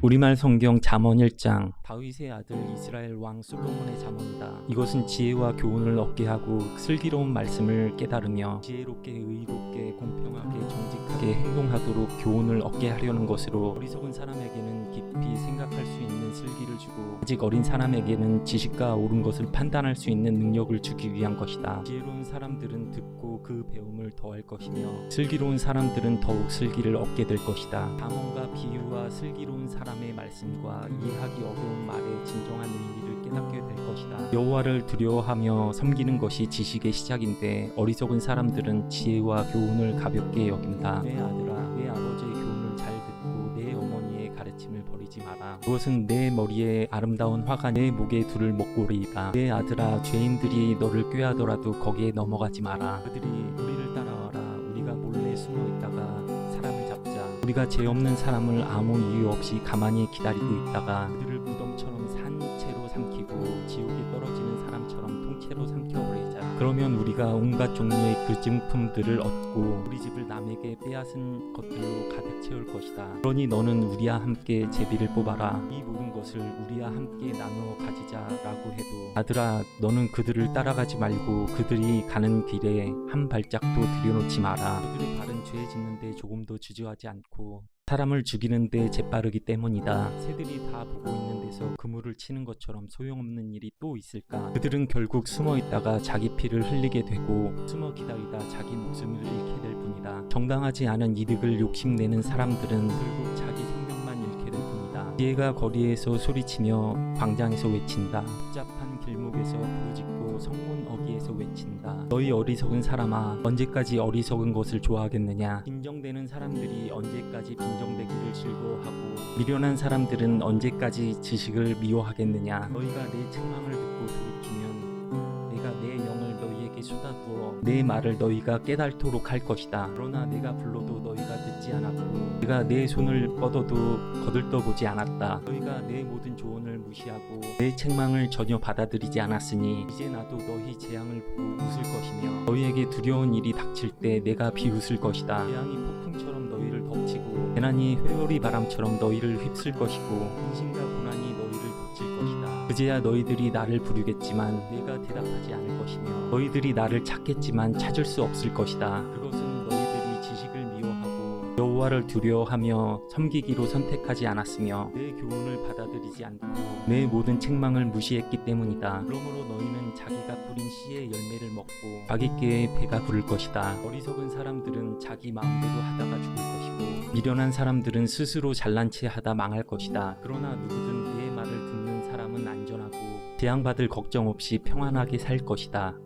우리말 성경 잠언 1장. 다윗의 아들 이스라엘 왕 솔로몬의 잠언이다. 이것은 지혜와 교훈을 얻게 하고 슬기로운 말씀을 깨달으며 지혜롭게 의롭게 공평하게 정직하게 행동하도록 교훈을 얻게 하려는 것으로 어리석은 사람에게는 깊이 생각할 수 있는 슬기를 주고 아직 어린 사람에게는 지식과 옳은 것을 판단할 수 있는 능력을 주기 위한 것이다. 지혜로운 사람들은 듣고 그 배움을 더할 것이며 슬기로운 사람들은 더욱 슬기를 얻게 될 것이다. 잠언과 비유와 슬기로운 사람의 말씀과 이해하기 어려운 말의 진정한 의미를 깨닫게 될 것이다. 여호와를 두려워하며 섬기는 것이 지식의 시작인데 어리석은 사람들은 지혜와 교훈을 가볍게 여긴다. 내 아들아, 내 아버지의 교훈을 잘 듣고 내 어머니의 가르침을 버리지 마라. 그것은 내 머리에 아름다운 화가 내 목에 두를 먹고리이다. 내 아들아, 죄인들이 너를 꾀하더라도 거기에 넘어가지 마라. 그들이 우리를 따라와라. 우리가 몰래 숨어 있다가 사람을 잡자. 우리가 죄 없는 사람을 아무 이유 없이 가만히 기다리고 있다가 그들을 무덤처럼 산채로 삼키고 지옥에 떨어지는 사람처럼 통째로 삼켜버리자. 그러면 우리가 온갖 종류의 그 증품들을 얻고 우리 집을 남에게 빼앗은 것들로 가득 채울 것이다. 그러니 너는 우리와 함께 제비를 뽑아라. 이 모든 것을 우리와 함께 나누어 가지자라고 해도 아들아, 너는 그들을 따라가지 말고 그들이 가는 길에 한 발짝도 들여놓지 마라. 그들의 발은 죄 짓는데 조금도 주저하지 않고 사람을 죽이는데 재빠르기 때문이다. 새들이 다 보고 있는 데서 그물을 치는 것처럼 소용없는 일이 또 있을까? 그들은 결국 숨어 있다가 자기 피를 흘리게 되고 숨어 기다리다 자기 목숨을 잃게 될 뿐이다. 정당하지 않은 이득을 욕심내는 사람들은 결국 자기 생명만 잃게 될 뿐이다. 지혜가 거리에서 소리치며 광장에서 외친다. 복잡한 길목에서 부르짖고 성문 어귀에서 외친다. 너희 어리석은 사람아, 언제까지 어리석은 것을 좋아하겠느냐? 빈정대는 사람들이 언제까지 빈정대기를 즐거워하고 미련한 사람들은 언제까지 지식을 미워하겠느냐? 너희가 내 책망을 듣고 돌이키면 내가 내 영을 너희에게 쏟아부어 내 말을 너희가 깨달도록 할 것이다. 그러나 내가 불러도 너희가 듣지 않았고 내가 내 손을 뻗어도 거들떠보지 않았다. 너희가 내 모든 조언을 무시하고 내 책망을 전혀 받아들이지 않았으니 이제 나도 너희 재앙을 보고 웃을 것이며 너희에게 두려운 일이 닥칠 때 내가 비웃을 것이다. 재앙이 폭풍처럼 너희를 덮치고 재난이 회오리 바람처럼 너희를 휩쓸 것이고 근심과 고난이 너희를 덮칠 것이다. 그제야 너희들이 나를 부르겠지만 내가 대답하지 않을 것이며 너희들이 나를 찾겠지만 찾을 수 없을 것이다. 그것은 너희들이 지식을 미워하고 여호와를 두려워하며 섬기기로 선택하지 않았으며 내 교훈을 받아들이지 않고 내 모든 책망을 무시했기 때문이다. 그러므로 너희는 자기가 뿌린 씨의 열매를 먹고 자기께 배가 부를 것이다. 어리석은 사람들은 자기 마음대로 하다가 죽을 것이고 미련한 사람들은 스스로 잘난 체 하다 망할 것이다. 그러나 누구든 내 말을 듣는 사람은 안전하고 재앙받을 걱정 없이 평안하게 살 것이다.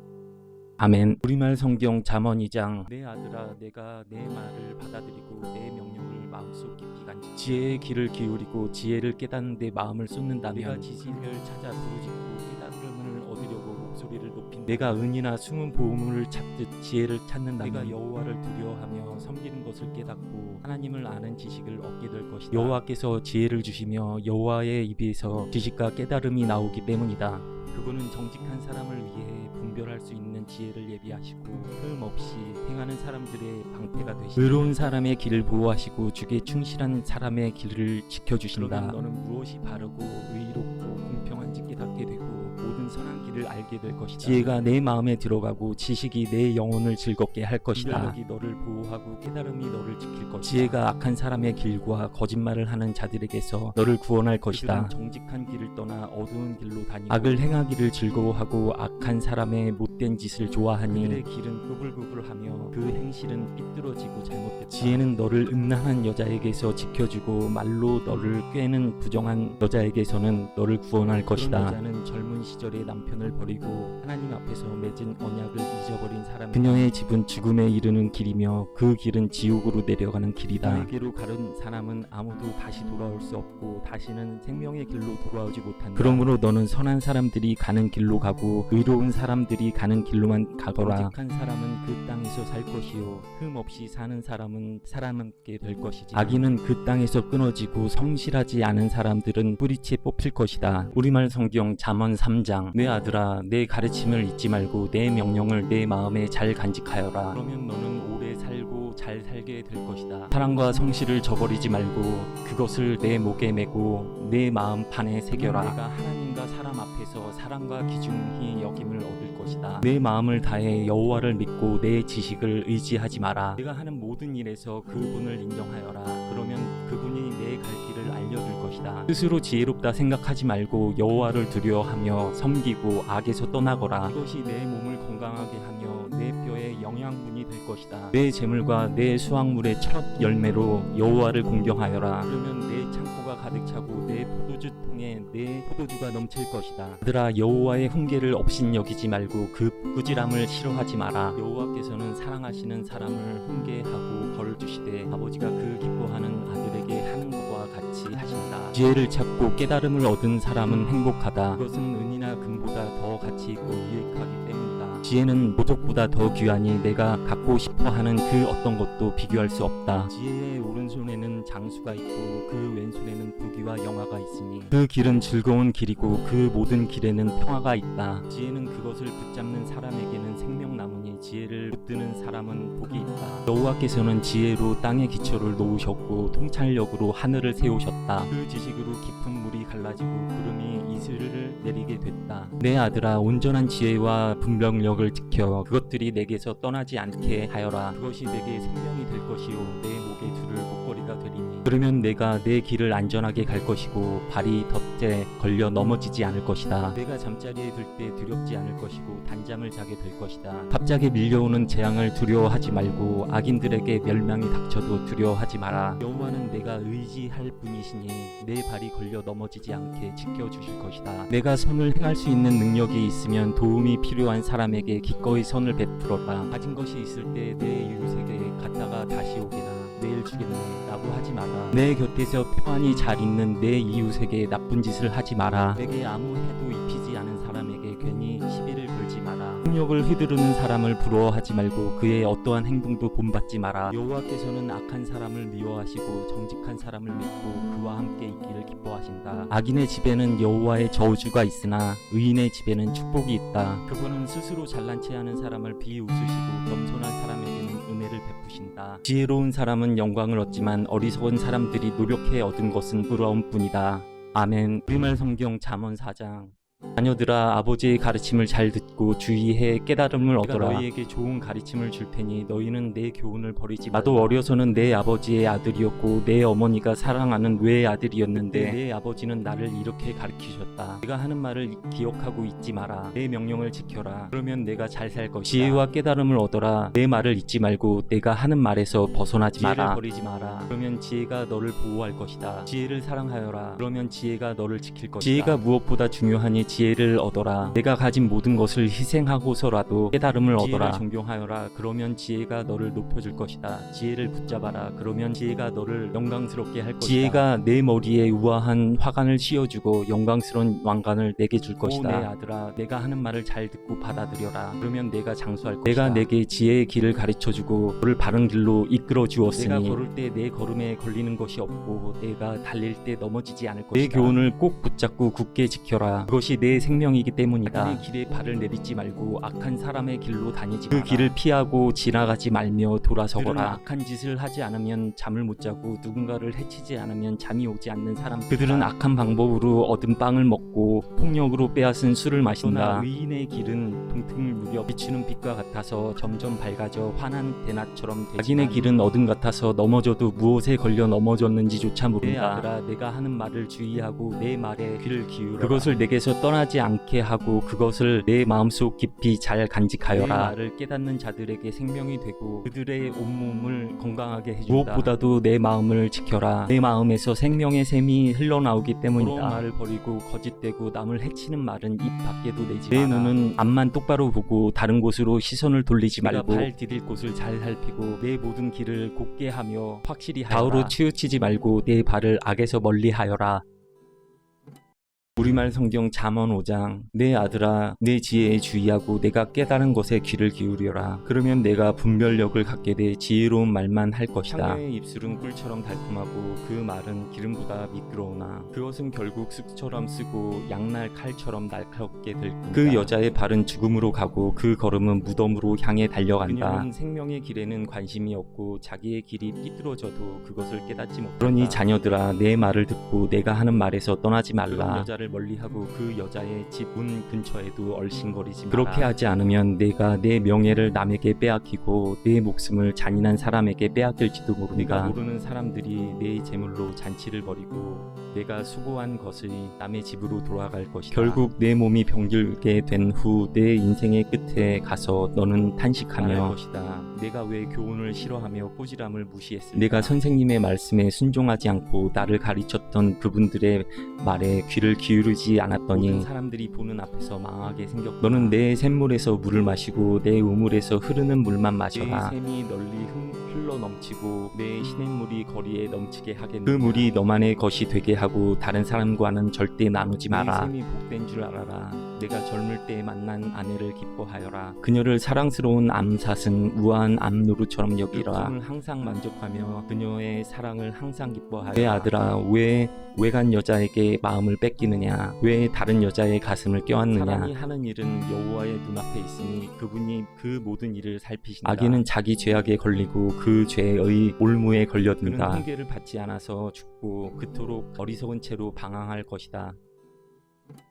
아멘. 우리말 성경 잠언 2장. 내 아들아, 내가 내 말을 받아들이고 내 명령을 마음속 깊이 간직 지혜의 귀를 기울이고 지혜를 깨닫는 데 마음을 쏟는다면 내가 지식을 찾아 부르짖고 깨달음을 얻으려고 목소리를 높인 내가 은이나 숨은 보물을 찾듯 지혜를 찾는다면 내가 여호와를 두려워하며 섬기는 것을 깨닫고 하나님을 아는 지식을 얻게 될 것이다. 여호와께서 지혜를 주시며 여호와의 입에서 지식과 깨달음이 나오기 때문이다. 그분은 정직한 사람을 위해 분별할 수 있는 지혜를 예비하시고 흠없이 행하는 사람들의 방패가 되시고 의로운 사람의 길을 보호하시고 주께 충실한 사람의 길을 지켜주신다. 너는 무엇이 바르고 의롭고 공평한지 깨닫게 되고 모든 선한 길을 알게 될 것이다. 지혜가 내 마음에 들어가고 지식이 내 영혼을 즐겁게 할 것이다. 분별력이 너를 보호하고 깨달음이 너를 지킬 것이다. 지혜가 악한 사람의 길과 거짓말을 하는 자들에게서 너를 구원할 것이다. 정직한 길을 떠나 어두운 길로 다니고 악을 행하기를 즐거워하고 악한 사람의 못된 짓을 좋아하니 그들의 길은 꾸불꾸불하며 그 행실은 삐뚤어지고 잘못됐다. 지혜는 너를 음란한 여자에게서 지켜주고 말로 너를 꿰는 부정한 여자에게서는 너를 구원할 것이다. 그런 여자는 젊은 시절에 남편을 버리고 하나님 앞에서 맺은 언약을 잊어버린 사람. 그녀의 집은 죽음에 이르는 길이며 그 길은 지옥으로 내려가는 길이다. 그에게로 가는 사람은 아무도 다시 돌아올 수 없고 다시는 생명의 길로 돌아오지 못한다. 그러므로 너는 선한 사람들이 가는 길로 가고 의로운 사람들이 가는 길로만 가거라. 정직한 사람은 그 땅에서 살 것이요 흠없이 사는 사람은 살아남게 될 것이지. 악인은 그 땅에서 끊어지고 성실하지 않은 사람들은 뿌리채 뽑힐 것이다. 우리말 성경 잠언 3장. 내 아들아, 아들아, 내 가르침을 잊지 말고 내 명령을 내 마음에 잘 간직하여라. 그러면 너는 오래 살고 잘 살게 될 것이다. 사랑과 성실을 저버리지 말고 그것을 내 목에 메고 내 마음판에 새겨라. 내가 하나님과 사람 앞에서 사랑과 기중히 여김을 얻을 것이다. 내 마음을 다해 여호와를 믿고 내 지식을 의지하지 마라. 내가 하는 모든 일에서 그분을 인정하여라. 그러면 그분이 내 갈 길을 알려줄 것이다. 스스로 지혜롭다 생각하지 말고 여호와를 두려워하며 섬기고 악에서 떠나거라. 이것이 내 몸을 건강하게 하며 내 뼈에 영양분이 될 것이다. 내 재물과 내 수확물의 첫 열매로 여호와를 공경하여라. 그러면 내 창고가 가득 차고 내 포도주 통에 내 포도주가 넘칠 것이다. 아들아, 여호와의 훈계를 업신여기지 말고 그 꾸지람을 싫어하지 마라. 여호와께서는 사랑하시는 사람을 훈계하고 벌을 주시되 아버지가 그 기뻐하는 아들에게 하는 것과 같이 하신다. 지혜를 찾고 깨달음을 얻은 사람은 행복하다. 그것은 은이나 금보다 더 가치 있고 유익하기 때문이다. 지혜는 보석보다 더 귀하니 내가 갖고 싶어하는 그 어떤 것도 비교할 수 없다. 지혜의 오른손에는 장수가 있고 그 왼손에는 부귀와 영화가 있으니 그 길은 즐거운 길이고 그 모든 길에는 평화가 있다. 지혜는 그것을 붙잡는 사람에게는 생명나무니 지혜를 붙드는 사람은 복이 있다. 여호와께서는 지혜로 땅의 기초를 놓으셨고 통찰력으로 하늘을 세우셨다. 그 지식으로 깊은 물이 갈라지고 구름이 이슬을 내리게 됐다. 내 아들아, 온전한 지혜와 분별력을 지켜 그것들이 내게서 떠나지 않게 하여라. 그것이 내게 생명이 될 것이요 내 목에 두를 목걸이가 되리니 그러면 내가 내 길을 안전하게 갈 것이고 발이 덫에 걸려 넘어지지 않을 것이다. 내가 잠자리에 들 때 두렵지 않을 것이고 단잠을 자게 될 것이다. 갑자기 밀려오는 재앙을 두려워하지 말고 악인들에게 멸망이 닥쳐도 두려워하지 마라. 여호와는 내가 의지할 분이시니 내 발이 걸려 넘어지지 않게 지켜주실 것이다. 내가 선을 행할 수 있는 능력이 있으면 도움이 필요한 사람에게 기꺼이 선을 베풀어라. 가진 것이 있을 때 내 이웃에게 갔다가 다시 오기나 내일 주겠네 라고 하지 마라. 내 곁에서 평안히 잘 있는 내 이웃에게 나쁜 짓을 하지 마라. 내게 아무 해도 입히지 않은 사람에게 괜히 시비를 걸지 마라. 폭력을 휘두르는 사람을 부러워하지 말고 그의 어떠한 행동도 본받지 마라. 여호와께서는 악한 사람을 미워하시고 정직한 사람을 믿고 그와 함께 있기를 기뻐하신다. 악인의 집에는 여호와의 저주가 있으나 의인의 집에는 축복이 있다. 그분은 스스로 잘난 체 하는 사람을 비웃으시고 겸손한 사람에게는 은혜를 베푸신다. 지혜로운 사람은 영광을 얻지만 어리석은 사람들이 노력해 얻은 것은 부러움뿐이다. 아멘. 우리말 성경 잠언 4장. 자녀들아, 아버지의 가르침을 잘 듣고 주의해 깨달음을 얻어라. 너희에게 좋은 가르침을 줄 테니 너희는 내 교훈을 버리지 말라. 나도 어려서는 내 아버지의 아들이었고 내 어머니가 사랑하는 외의 아들이었는데 내 아버지는 나를 이렇게 가르치셨다. 내가 하는 말을 기억하고 잊지 마라. 내 명령을 지켜라. 그러면 내가 잘 살 것이다. 지혜와 깨달음을 얻어라. 내 말을 잊지 말고 내가 하는 말에서 벗어나지 마라. 지혜를 버리지 마라. 그러면 지혜가 너를 보호할 것이다. 지혜를 사랑하여라. 그러면 지혜가 너를 지킬 것이다. 지혜가 무엇보다 중요하니 지혜를 얻어라. 내가 가진 모든 것을 희생하고서라도 깨달음을 얻어라. 지혜를 존경하여라. 그러면 지혜가 너를 높여줄 것이다. 지혜를 붙잡아라. 그러면 지혜가 너를 영광스럽게 할 것이다. 지혜가 내 머리에 우아한 화관을 씌워주고 영광스러운 왕관을 내게 줄 것이다. 오, 내 아들아, 내가 하는 말을 잘 듣고 받아들여라. 그러면 내가 장수할 것이다. 내가 내게 지혜의 길을 가르쳐주고 너를 바른 길로 이끌어 주었으니 내가 걸을 때 내 걸음에 걸리는 것이 없고 내가 달릴 때 넘어지지 않을 것이다. 내 교훈을 꼭 붙잡고 굳게 지켜라. 그것이 내 생명이기 때문이다. 악인의 길에 발을 내딛지 말고 악한 사람의 길로 다니지 마라. 그 길을 피하고 지나가지 말며 돌아서거라. 악한 짓을 하지 않으면 잠을 못 자고 누군가를 해치지 않으면 잠이 오지 않는 사람. 그들은 악한 방법으로 얻은 빵을 먹고 폭력으로 빼앗은 술을 마신다. 의인의 길은 동등을 무렵 비추는 빛과 같아서 점점 밝아져 환한 대낮처럼 되지만 악인의 길은 어둠 같아서 넘어져도 무엇에 걸려 넘어졌는지조차 모른다. 내 아들아, 내가 하는 말을 주의하고 내 말에 귀를 기울여라. 그것을 내게서 떠나지 않게 하고 그것을 내 마음속 깊이 잘 간직하여라. 내 말을 깨닫는 자들에게 생명이 되고 그들의 온몸을 건강하게 해준다. 무엇보다도 내 마음을 지켜라. 내 마음에서 생명의 샘이 흘러나오기 때문이다. 그런 말을 버리고 거짓되고 남을 해치는 말은 입 밖에도 내지 마라. 내 눈은 앞만 똑바로 보고 다른 곳으로 시선을 돌리지 말고 발 디딜 곳을 잘 살피고 내 모든 길을 곧게 하며 확실히 하여라. 좌우로 치우치지 말고 내 발을 악에서 멀리 하여라. 우리말 성경 잠언 5장 내 아들아 내 지혜에 주의하고 내가 깨달은 것에 귀를 기울여라. 그러면 내가 분별력을 갖게 돼 지혜로운 말만 할 것이다. 상녀의 입술은 꿀처럼 달콤하고 그 말은 기름보다 미끄러우나 그것은 결국 쑥처럼 쓰고 양날 칼처럼 날카롭게 될 뿐이다. 그 여자의 발은 죽음으로 가고 그 걸음은 무덤으로 향해 달려간다. 그녀는 생명의 길에는 관심이 없고 자기의 길이 삐뚤어져도 그것을 깨닫지 못한다. 그러니 자녀들아 내 말을 듣고 내가 하는 말에서 떠나지 말라. 여자를 멀리하고 그 여자의 집 문 근처에도 얼씬거리지 마라. 그렇게 하지 않으면 내가 내 명예를 남에게 빼앗기고 내 목숨을 잔인한 사람에게 빼앗길지도 모르니까. 내가 모르는 사람들이 내 재물로 잔치를 벌이고 내가 수고한 것이 남의 집으로 돌아갈 것이다. 결국 내 몸이 병들게 된 후 내 인생의 끝에 가서 너는 탄식하며 것이다. 내가 왜 교훈을 싫어하며 꾸지람을 무시했을까? 내가 선생님의 말씀에 순종하지 않고 나를 가르쳤던 그분들의 말에 귀를 기울이지 않았더니 모든 사람들이 보는 앞에서 망하게 생겼다. 너는 내 샘물에서 물을 마시고 내 우물에서 흐르는 물만 마셔라. 내 샘이 널리 흘러 넘치고 내 시냇물이 거리에 넘치게 하겠느냐. 그 물이 너만의 것이 되게 하고 다른 사람과는 절대 나누지 마라. 내 샘이 복된 줄 알아라. 내가 젊을 때 만난 아내를 기뻐하여라. 그녀를 사랑스러운 암사슴 우아한 암노루처럼 여기라. 그 항상 만족하며 그녀의 사랑을 항상 기뻐하여라. 내 아들아 왜 외간 여자에게 마음을 뺏기느냐. 왜 다른 여자의 가슴을 껴안느냐. 사람이 하는 일은 여호와의 눈앞에 있으니 그분이 그 모든 일을 살피신다. 악인은 자기 죄악에 걸리고 그 죄의 올무에 걸려든다. 그는 훈계를 받지 않아서 죽고 그토록 어리석은 채로 방황할 것이다.